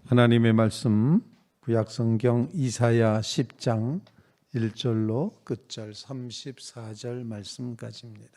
하나님의 말씀 구약성경 이사야 10장 1절로 끝절 34절 말씀까지입니다.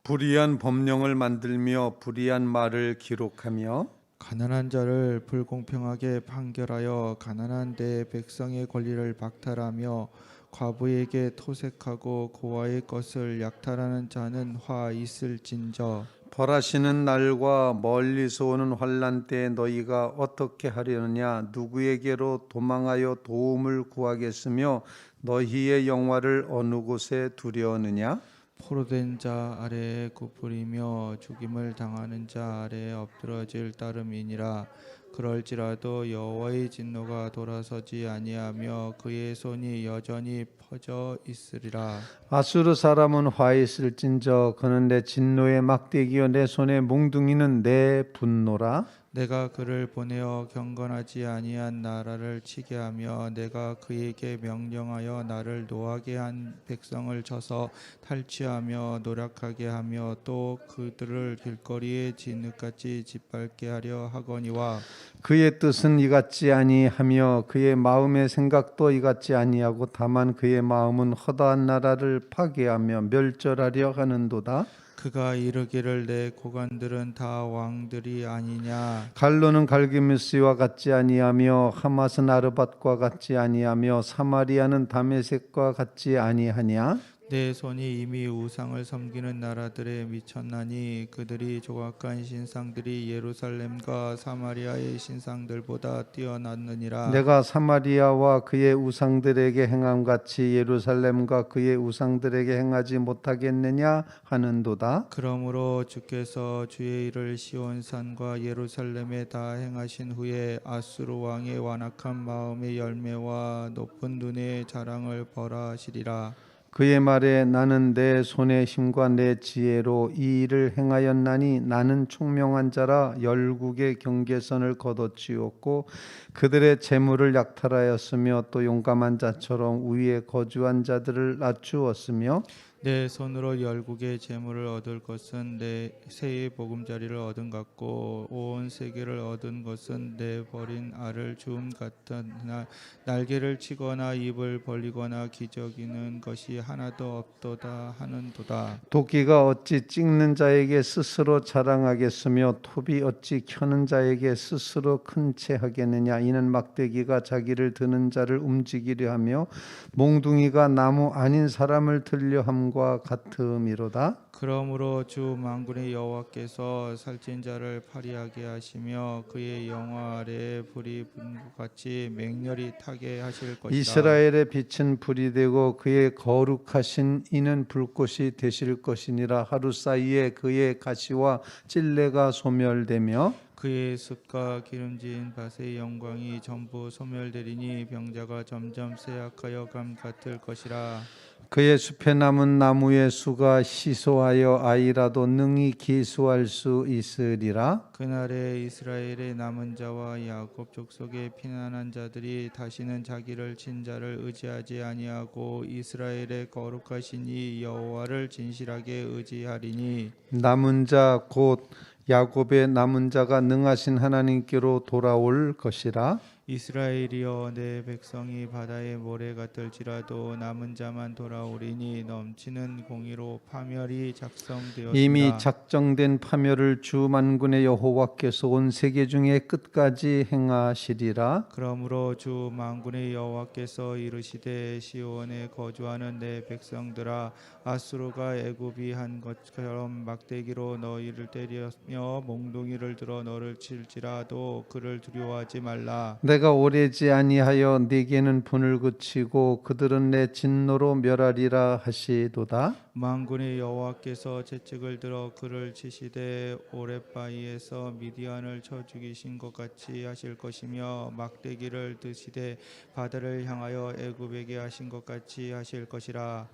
불의한 법령을 만들며 불의한 말을 기록하며 가난한 자를 불공평하게 판결하여 가난한 내 백성의 권리를 박탈하며 과부에게 토색하고 고아의 것을 약탈하는 자는 화 있을진저. 벌하시는 날과 멀리서 오는 환난 때에 너희가 어떻게 하려느냐? 누구에게로 도망하여 도움을 구하겠으며 너희의 영화를 어느 곳에 두려느냐? 포로된 자 아래에 굽으리며 죽임을 당하는 자 아래에 엎드러질 따름이니라. 그럴지라도 여호와의 진노가 돌아서지 아니하며 그의 손이 여전히 퍼져 있으리라. 아수르 사람은 화 있을진저 그는 내 진노의 막대기요 내 손의 몽둥이는 내 분노라. 내가 그를 보내어 경건하지 아니한 나라를 치게 하며 내가 그에게 명령하여 나를 노하게 한 백성을 쳐서 탈취하며 노력하게 하며 또 그들을 길거리에 진흙같이 짓밟게 하려 하거니와. 그의 뜻은 이같지 아니하며 그의 마음의 생각도 이같지 아니하고 다만 그의 마음은 허다한 나라를 파괴하며 멸절하려 하는도다. 그가 이르기를 내 고관들은 다 왕들이 아니냐. 갈로는 갈기미스와 같지 아니하며 하맛은 아르밧과 같지 아니하며 사마리아는 다메섹과 같지 아니하냐. 내 손이 이미 우상을 섬기는 나라들에 미쳤나니 그들이 조각한 신상들이 예루살렘과 사마리아의 신상들보다 뛰어났느니라. 내가 사마리아와 그의 우상들에게 행함같이 예루살렘과 그의 우상들에게 행하지 못하겠느냐 하는도다. 그러므로 주께서 주의 일을 시온산과 예루살렘에 다 행하신 후에 아수르 왕의 완악한 마음의 열매와 높은 눈의 자랑을 벌하시리라. 그의 말에 나는 내 손의 힘과 내 지혜로 이 일을 행하였나니 나는 총명한 자라 열국의 경계선을 걷어치웠고 그들의 재물을 약탈하였으며 또 용감한 자처럼 위에 거주한 자들을 낮추었으며 내 손으로 열국의 재물을 얻을 것은 내 새의 보금자리를 얻은 같고 온 세계를 얻은 것은 내 버린 알을 주움 같으나 날개를 치거나 입을 벌리거나 기저귀는 것이 하나도 없도다 하는도다. 도끼가 어찌 찍는 자에게 스스로 자랑하겠으며 톱이 어찌 켜는 자에게 스스로 큰 채 하겠느냐. 이는 막대기가 자기를 드는 자를 움직이려 하며 몽둥이가 나무 아닌 사람을 들려 함과 같음이로다. 그러므로 주 만군의 여호와께서 살찐 자를 파리하게 하시며 그의 영화 아래에 불이 분부같이 맹렬히 타게 하실 것이다. 이스라엘의 빛은 불이 되고 그의 거룩하신 이는 불꽃이 되실 것이니라. 하루 사이에 그의 가시와 찔레가 소멸되며 그의 습과 기름진 밭의 영광이 전부 소멸되리니 병자가 점점 쇠약하여 감 같을 것이라. 그의 숲에 남은 나무의 수가 희소하여 아이라도 능히 기수할 수 있으리라. 그날에 이스라엘의 남은 자와 야곱 족속의 피난한 자들이 다시는 자기를 친 자를 의지하지 아니하고 이스라엘의 거룩하신 이 여호와를 진실하게 의지하리니. 남은 자 곧 야곱의 남은 자가 능하신 하나님께로 돌아올 것이라. 이스라엘이여 내 백성이 바다의 모래 같을지라도 남은 자만 돌아오리니 넘치는 공의로 파멸이 작성되었으나 이미 작정된 파멸을 주 만군의 여호와께서 온 세계 중에 끝까지 행하시리라. 그러므로 주 만군의 여호와께서 이르시되 시온에 거주하는 내 백성들아 아수르가 애굽이 한 것처럼 막대기로 너희를 때리며 몽둥이를 들어 너를 칠지라도 그를 두려워하지 말라. 내가 오래지 아니하여 네게는 분을 그치고 그들은 내 진노로 멸하리라 하시도다. 만군의 여호와께서 채찍을 들어 그를 치시되 오랫바위에서 미디안을 쳐 죽이신 것 같이 하실 것이며 막대기를 드시되 바다를 향하여 애굽에게 하신 것 같이 하실 것이라.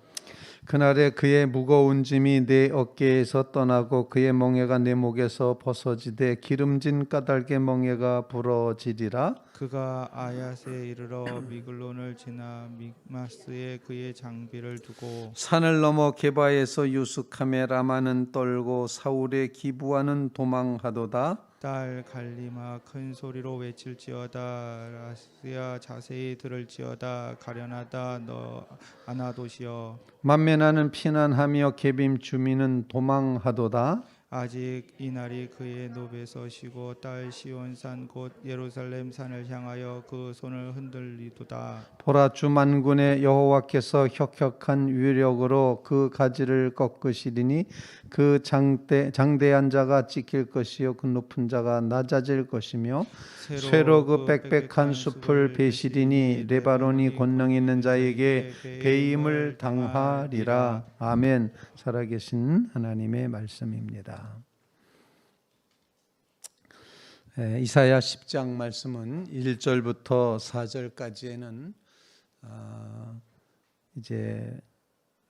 그날에 그의 무거운 짐이 내 어깨에서 떠나고 그의 멍에가 내 목에서 벗어지되 기름진 까닭의 멍에가 부러지리라. 그가 아얏에 이르러 미글론을 지나 믹마스에 그의 장비를 두고 산을 넘어 게바에서 유숙하며 라마는 떨고 사울의 기부하는 도망하도다. 딸 갈리마 큰 소리로 외칠지어다. 라스야 자세히 들을지어다. 가련하다 너 아나도시여. 만면하는 피난하며 계빔 주민은 도망하도다. 아직 이 날이 그의 노베서 쉬고 딸 시온산 곧 예루살렘 산을 향하여 그 손을 흔들리도다. 보라 주 만군의 여호와께서 혁혁한 위력으로 그 가지를 꺾으시리니 그 장대한 자가 찢길 것이요 그 높은 자가 낮아질 것이며 쇠로 그 빽빽한 숲을 베시리니 레바논이 권능 있는 자에게 배임을 당하리라. 아멘. 살아계신 하나님의 말씀입니다. 이사야 10장 말씀은 1절부터 4절까지에는 이제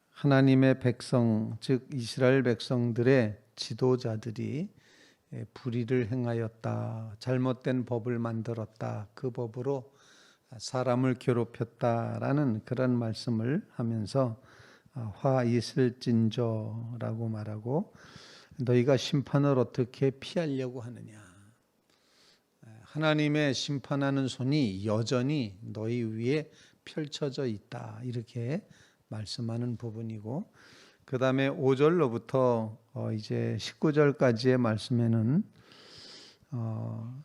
하나님의 백성, 즉 이스라엘 백성들의 지도자들이 불의를 행하였다, 잘못된 법을 만들었다, 그 법으로 사람을 괴롭혔다라는 그런 말씀을 하면서 화 있을진저라고 말하고, 너희가 심판을 어떻게 피하려고 하느냐, 하나님의 심판하는 손이 여전히 너희 위에 펼쳐져 있다, 이렇게 말씀하는 부분이고, 그 다음에 5절로부터 이제 19절까지의 말씀에는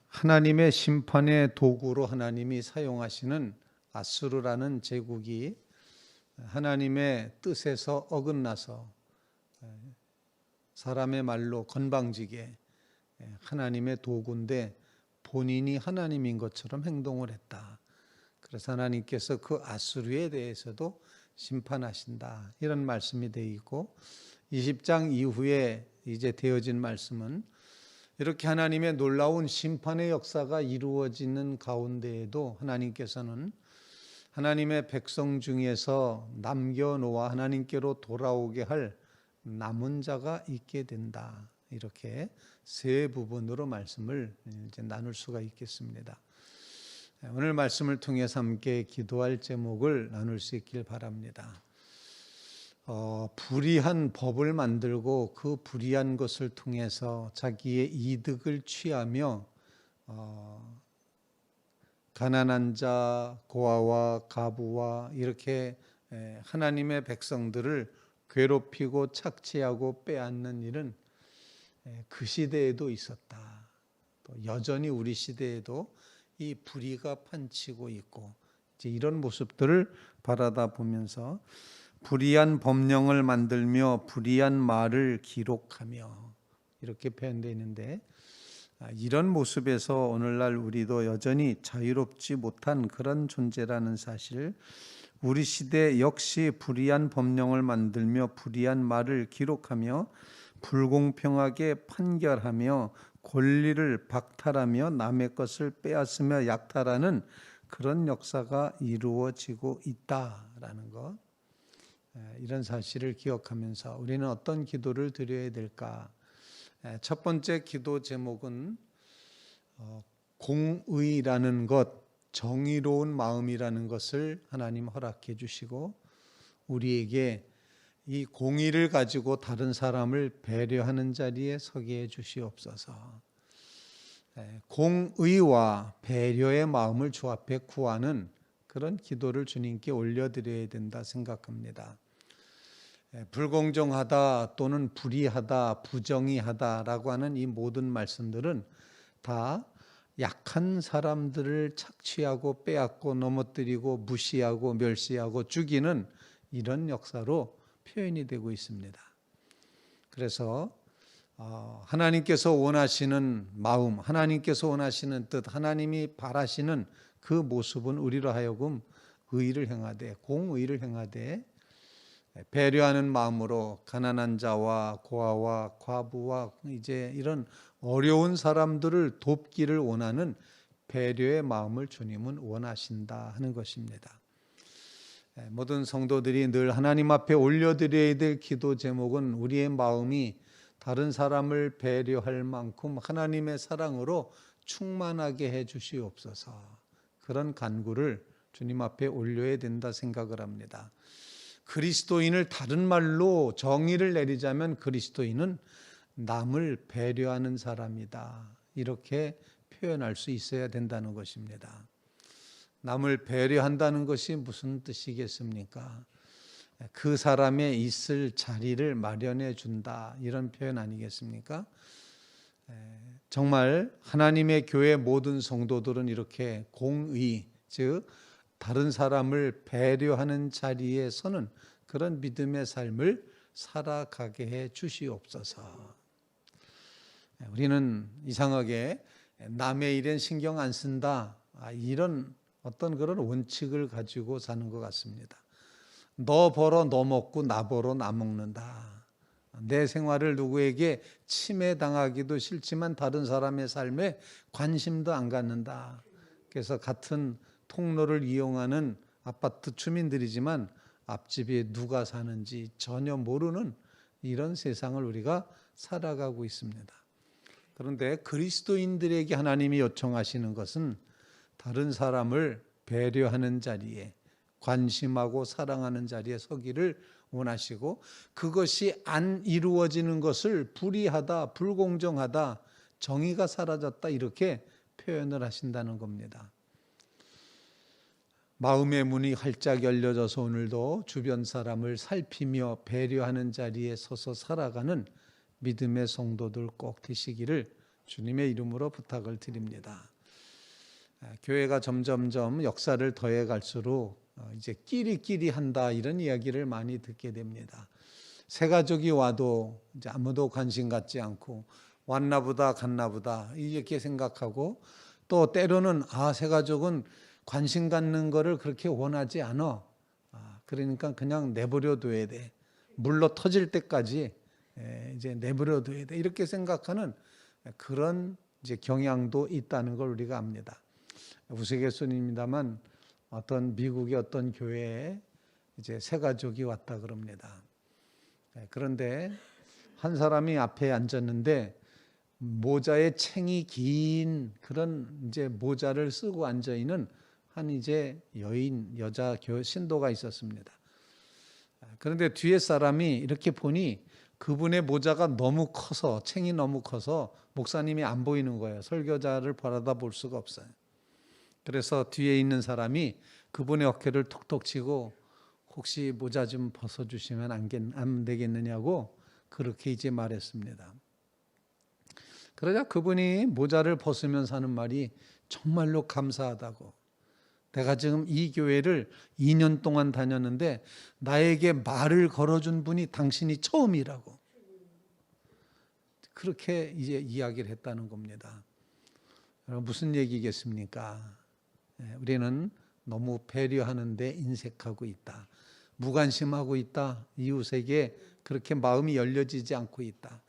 하나님의 심판의 도구로 하나님이 사용하시는 아수르라는 제국이 하나님의 뜻에서 어긋나서 사람의 말로 건방지게 하나님의 도구인데 본인이 하나님인 것처럼 행동을 했다. 그래서 하나님께서 그 아수르에 대해서도 심판하신다, 이런 말씀이 되어 있고, 20장 이후에 이제 되어진 말씀은 이렇게 하나님의 놀라운 심판의 역사가 이루어지는 가운데에도 하나님께서는 하나님의 백성 중에서 남겨놓아 하나님께로 돌아오게 할 남은 자가 있게 된다, 이렇게 세 부분으로 말씀을 이제 나눌 수가 있겠습니다. 오늘 말씀을 통해서 함께 기도할 제목을 나눌 수 있길 바랍니다. 불의한 법을 만들고 그 불의한 것을 통해서 자기의 이득을 취하며 가난한 자, 고아와 가부와 이렇게 하나님의 백성들을 괴롭히고 착취하고 빼앗는 일은 그 시대에도 있었다. 또 여전히 우리 시대에도 이 불의가 판치고 있고, 이제 이런 모습들을 바라다 보면서 불의한 법령을 만들며 불의한 말을 기록하며, 이렇게 표현되어 있는데, 이런 모습에서 오늘날 우리도 여전히 자유롭지 못한 그런 존재라는 사실, 우리 시대 역시 불의한 법령을 만들며 불의한 말을 기록하며 불공평하게 판결하며 권리를 박탈하며 남의 것을 빼앗으며 약탈하는 그런 역사가 이루어지고 있다라는 것, 이런 사실을 기억하면서 우리는 어떤 기도를 드려야 될까? 첫 번째 기도 제목은 공의라는 것, 정의로운 마음이라는 것을 하나님 허락해 주시고, 우리에게 이 공의를 가지고 다른 사람을 배려하는 자리에 서게 해 주시옵소서. 공의와 배려의 마음을 주 앞에 구하는 그런 기도를 주님께 올려드려야 된다 생각합니다. 불공정하다 또는 불의하다, 부정의하다라고 하는 이 모든 말씀들은 다 약한 사람들을 착취하고 빼앗고 넘어뜨리고 무시하고 멸시하고 죽이는 이런 역사로 표현이 되고 있습니다. 그래서 하나님께서 원하시는 마음, 하나님께서 원하시는 뜻, 하나님이 바라시는 그 모습은 우리로 하여금 의를 행하되, 공의를 행하되, 배려하는 마음으로 가난한 자와 고아와 과부와 이제 이런 어려운 사람들을 돕기를 원하는 배려의 마음을 주님은 원하신다 하는 것입니다. 모든 성도들이 늘 하나님 앞에 올려드려야 될 기도 제목은 우리의 마음이 다른 사람을 배려할 만큼 하나님의 사랑으로 충만하게 해 주시옵소서, 그런 간구를 주님 앞에 올려야 된다 생각을 합니다. 그리스도인을 다른 말로 정의를 내리자면 그리스도인은 남을 배려하는 사람이다, 이렇게 표현할 수 있어야 된다는 것입니다. 남을 배려한다는 것이 무슨 뜻이겠습니까? 그 사람의 있을 자리를 마련해 준다, 이런 표현 아니겠습니까? 정말 하나님의 교회 모든 성도들은 이렇게 공의, 즉 다른 사람을 배려하는 자리에 서는 그런 믿음의 삶을 살아가게 해 주시옵소서. 우리는 이상하게 남의 일엔 신경 안 쓴다, 이런 어떤 그런 원칙을 가지고 사는 것 같습니다. 너 벌어 너 먹고 나 벌어 나 먹는다. 내 생활을 누구에게 침해당하기도 싫지만 다른 사람의 삶에 관심도 안 갖는다. 그래서 같은 통로를 이용하는 아파트 주민들이지만 앞집에 누가 사는지 전혀 모르는 이런 세상을 우리가 살아가고 있습니다. 그런데 그리스도인들에게 하나님이 요청하시는 것은 다른 사람을 배려하는 자리에, 관심하고 사랑하는 자리에 서기를 원하시고, 그것이 안 이루어지는 것을 불의하다, 불공정하다, 정의가 사라졌다, 이렇게 표현을 하신다는 겁니다. 마음의 문이 활짝 열려져서 오늘도 주변 사람을 살피며 배려하는 자리에 서서 살아가는 믿음의 성도들 꼭 되시기를 주님의 이름으로 부탁을 드립니다. 교회가 점점점 역사를 더해 갈수록 이제 끼리끼리 한다, 이런 이야기를 많이 듣게 됩니다. 새 가족이 와도 이제 아무도 관심 갖지 않고 왔나보다 갔나보다 이렇게 생각하고, 또 때로는 새 가족은 관심 갖는 거를 그렇게 원하지 않아. 그러니까 그냥 내버려 둬야 돼. 물러 터질 때까지 이제 내버려 둬야 돼. 이렇게 생각하는 그런 이제 경향도 있다는 걸 우리가 압니다. 우스갯소리입니다만 어떤 미국의 어떤 교회에 이제 새 가족이 왔다 그럽니다. 그런데 한 사람이 앞에 앉았는데 모자에 챙이 긴 그런 이제 모자를 쓰고 앉아 있는 한 이제 여자 신도가 있었습니다. 그런데 뒤에 사람이 이렇게 보니 그분의 모자가 너무 커서, 챙이 너무 커서 목사님이 안 보이는 거예요. 설교자를 바라다 볼 수가 없어요. 그래서 뒤에 있는 사람이 그분의 어깨를 톡톡 치고 혹시 모자 좀 벗어주시면 안 되겠느냐고 그렇게 이제 말했습니다. 그러자 그분이 모자를 벗으면서 하는 말이 정말로 감사하다고. 내가 지금 이 교회를 2년 동안 다녔는데 나에게 말을 걸어준 분이 당신이 처음이라고. 그렇게 이제 이야기를 했다는 겁니다. 무슨 얘기겠습니까? 우리는 너무 배려하는 데 인색하고 있다. 무관심하고 있다. 이웃에게 그렇게 마음이 열려지지 않고 있다.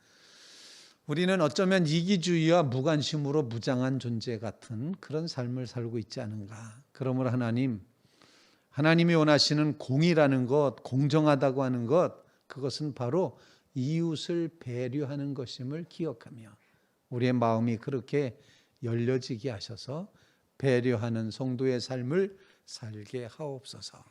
우리는 어쩌면 이기주의와 무관심으로 무장한 존재 같은 그런 삶을 살고 있지 않은가. 그러므로 하나님이 원하시는 공의라는 것, 공정하다고 하는 것, 그것은 바로 이웃을 배려하는 것임을 기억하며 우리의 마음이 그렇게 열려지게 하셔서 배려하는 성도의 삶을 살게 하옵소서.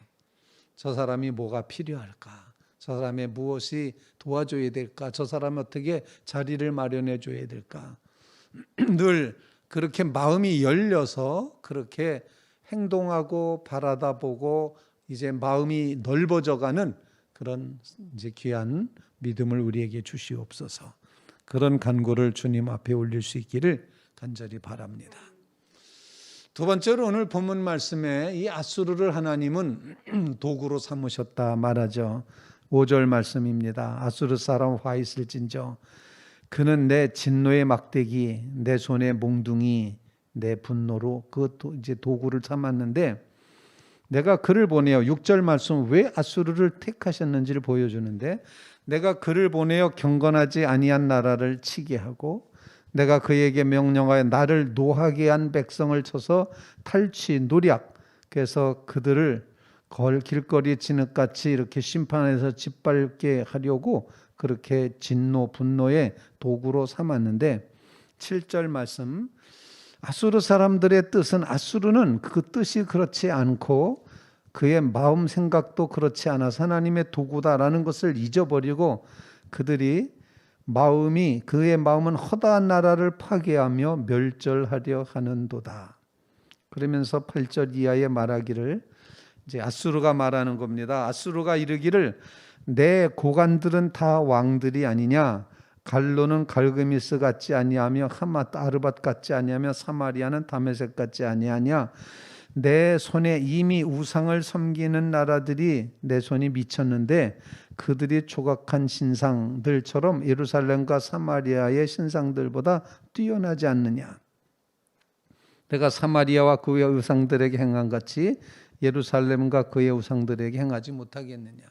저 사람이 뭐가 필요할까? 저 사람의 무엇이 도와줘야 될까? 저 사람 어떻게 자리를 마련해 줘야 될까? 늘 그렇게 마음이 열려서 그렇게 행동하고 바라다 보고 이제 마음이 넓어져가는 그런 이제 귀한 믿음을 우리에게 주시옵소서. 그런 간구를 주님 앞에 올릴 수 있기를 간절히 바랍니다. 두 번째로 오늘 본문 말씀에 이 아수르를 하나님은 도구로 삼으셨다 말하죠. 5절 말씀입니다. 아수르 사람 화 있을진저 그는 내 진노의 막대기, 내 손의 몽둥이, 내 분노로 그 이제 도구를 삼았는데 내가 그를 보내어 6절 말씀 왜 아수르를 택하셨는지를 보여주는데 내가 그를 보내어 경건하지 아니한 나라를 치게 하고 내가 그에게 명령하여 나를 노하게 한 백성을 쳐서 탈취, 노략, 그래서 그들을 길거리 진흙같이 이렇게 심판해서 짓밟게 하려고 그렇게 진노, 분노의 도구로 삼았는데 7절 말씀 아수르 사람들의 뜻은 아수르는 그 뜻이 그렇지 않고 그의 마음 생각도 그렇지 않아서 하나님의 도구다라는 것을 잊어버리고 그들이 그의 마음은 허다한 나라를 파괴하며 멸절하려 하는도다. 그러면서 8절 이하에 말하기를, 이제 아수르가 말하는 겁니다. 아수르가 이르기를 내 고관들은 다 왕들이 아니냐, 갈로는 갈그미스 같지 아니하며 하맛 아르밧 같지 아니하며 사마리아는 다메섹 같지 아니하냐. 내 손에 이미 우상을 섬기는 나라들이 내 손이 미쳤는데 그들이 조각한 신상들처럼 예루살렘과 사마리아의 신상들보다 뛰어나지 않느냐. 내가 사마리아와 그의 우상들에게 행한 같이 예루살렘과 그의 우상들에게 행하지 못하겠느냐.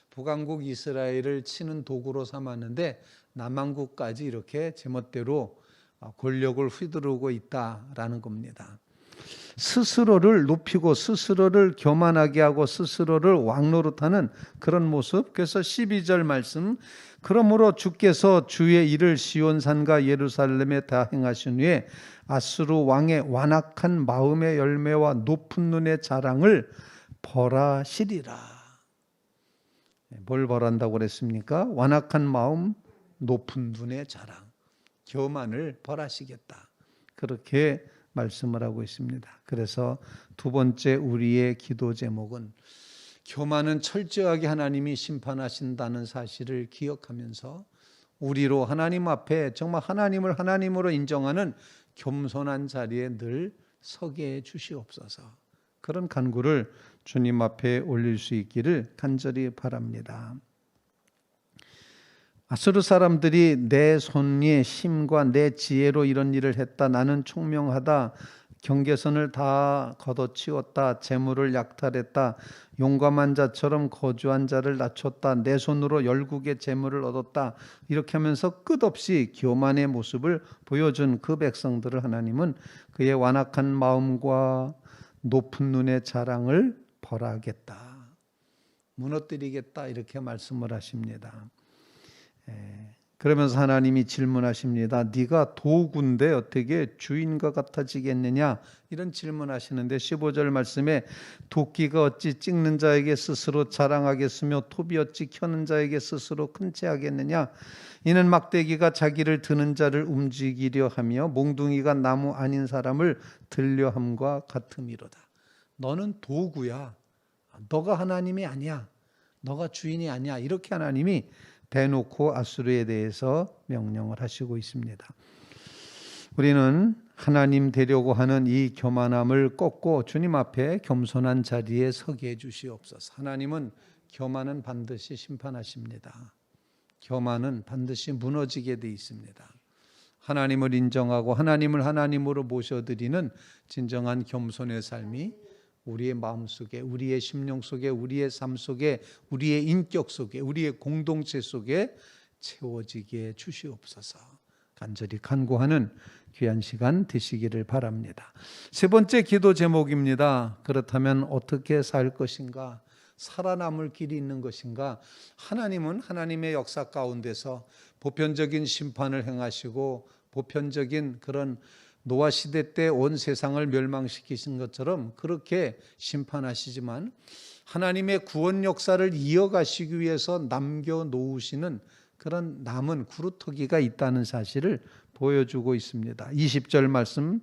북왕국 이스라엘을 치는 도구로 삼았는데 남왕국까지 이렇게 제멋대로 권력을 휘두르고 있다라는 겁니다. 스스로를 높이고 스스로를 교만하게 하고 스스로를 왕노릇하는 그런 모습. 그래서 12절 말씀, 그러므로 주께서 주의 일을 시온산과 예루살렘에 다 행하신 후에 아수르 왕의 완악한 마음의 열매와 높은 눈의 자랑을 벌하시리라. 뭘 벌한다고 그랬습니까? 완악한 마음, 높은 눈의 자랑, 교만을 벌하시겠다. 그렇게 말씀을 하고 있습니다. 그래서 두 번째 우리의 기도 제목은 교만은 철저하게 하나님이 심판하신다는 사실을 기억하면서 우리로 하나님 앞에 정말 하나님을 하나님으로 인정하는 겸손한 자리에 늘 서게 해 주시옵소서. 그런 간구를 주님 앞에 올릴 수 있기를 간절히 바랍니다. 아수르 사람들이 내 손의 힘과 내 지혜로 이런 일을 했다. 나는 총명하다. 경계선을 다 걷어치웠다. 재물을 약탈했다. 용감한 자처럼 거주한 자를 낮췄다. 내 손으로 열국의 재물을 얻었다. 이렇게 하면서 끝없이 교만의 모습을 보여준 그 백성들을 하나님은 그의 완악한 마음과 높은 눈의 자랑을 벌하겠다. 무너뜨리겠다. 이렇게 말씀을 하십니다. 그러면서 하나님이 질문하십니다. 네가 도구인데 어떻게 주인과 같아지겠느냐, 이런 질문하시는데 15절 말씀에 도끼가 어찌 찍는 자에게 스스로 자랑하겠으며 톱이 어찌 켜는 자에게 스스로 큰 채 하겠느냐. 이는 막대기가 자기를 드는 자를 움직이려 하며 몽둥이가 나무 아닌 사람을 들려 함과 같음이로다. 너는 도구야. 너가 하나님이 아니야. 너가 주인이 아니야. 이렇게 하나님이 대놓고 아수르에 대해서 명령을 하시고 있습니다. 우리는 하나님 되려고 하는 이 교만함을 꺾고 주님 앞에 겸손한 자리에 서게 해 주시옵소서. 하나님은 교만은 반드시 심판하십니다. 교만은 반드시 무너지게 돼 있습니다. 하나님을 인정하고 하나님을 하나님으로 모셔드리는 진정한 겸손의 삶이 우리의 마음 속에, 우리의 심령 속에, 우리의 삶 속에, 우리의 인격 속에, 우리의 공동체 속에 채워지게 주시옵소서. 간절히 간구하는 귀한 시간 되시기를 바랍니다. 세 번째 기도 제목입니다. 그렇다면 어떻게 살 것인가? 살아남을 길이 있는 것인가? 하나님은 하나님의 역사 가운데서 보편적인 심판을 행하시고 보편적인 그런 노아 시대 때 온 세상을 멸망시키신 것처럼 그렇게 심판하시지만 하나님의 구원 역사를 이어가시기 위해서 남겨놓으시는 그런 남은 구루터기가 있다는 사실을 보여주고 있습니다. 20절 말씀,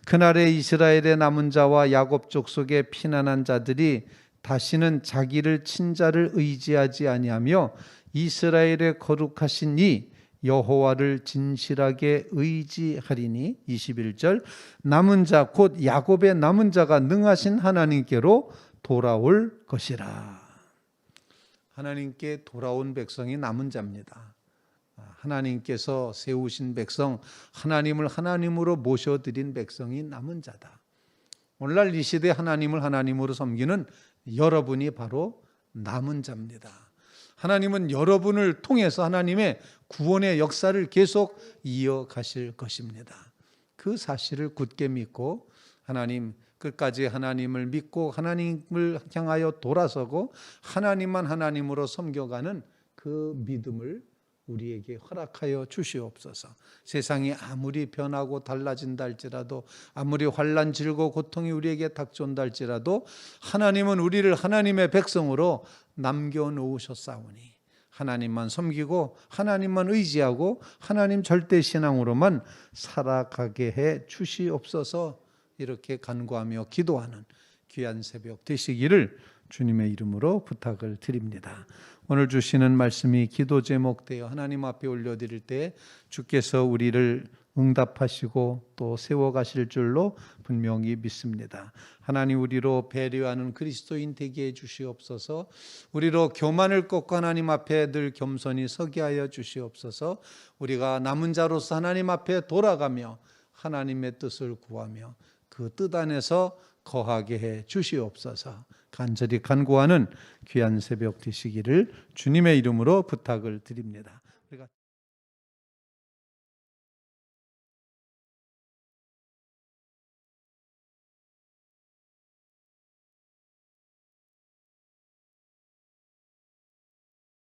그날에 이스라엘의 남은 자와 야곱 족속의 피난한 자들이 다시는 자기를 친자를 의지하지 아니하며 이스라엘의 거룩하신 이 여호와를 진실하게 의지하리니. 21절, 남은 자 곧 야곱의 남은 자가 능하신 하나님께로 돌아올 것이라. 하나님께 돌아온 백성이 남은 자입니다. 하나님께서 세우신 백성, 하나님을 하나님으로 모셔드린 백성이 남은 자다. 오늘날 이 시대 하나님을 하나님으로 섬기는 여러분이 바로 남은 자입니다. 하나님은 여러분을 통해서 하나님의 구원의 역사를 계속 이어가실 것입니다. 그 사실을 굳게 믿고 하나님 끝까지 하나님을 믿고 하나님을 향하여 돌아서고 하나님만 하나님으로 섬겨가는 그 믿음을 우리에게 허락하여 주시옵소서. 세상이 아무리 변하고 달라진다 할지라도, 아무리 환난 질고 고통이 우리에게 닥쳐온다 할지라도 하나님은 우리를 하나님의 백성으로 남겨놓으셨사오니 하나님만 섬기고 하나님만 의지하고 하나님 절대 신앙으로만 살아가게 해 주시옵소서. 이렇게 간구하며 기도하는 귀한 새벽 되시기를 주님의 이름으로 부탁을 드립니다. 오늘 주시는 말씀이 기도 제목 되어 하나님 앞에 올려드릴 때 주께서 우리를 응답하시고 또 세워가실 줄로 분명히 믿습니다. 하나님, 우리로 배려하는 그리스도인 되게 해 주시옵소서. 우리로 교만을 꺾고 하나님 앞에 늘 겸손히 서게 하여 주시옵소서. 우리가 남은 자로서 하나님 앞에 돌아가며 하나님의 뜻을 구하며 그 뜻 안에서 거하게 해 주시옵소서. 간절히 간구하는 귀한 새벽 되시기를 주님의 이름으로 부탁을 드립니다.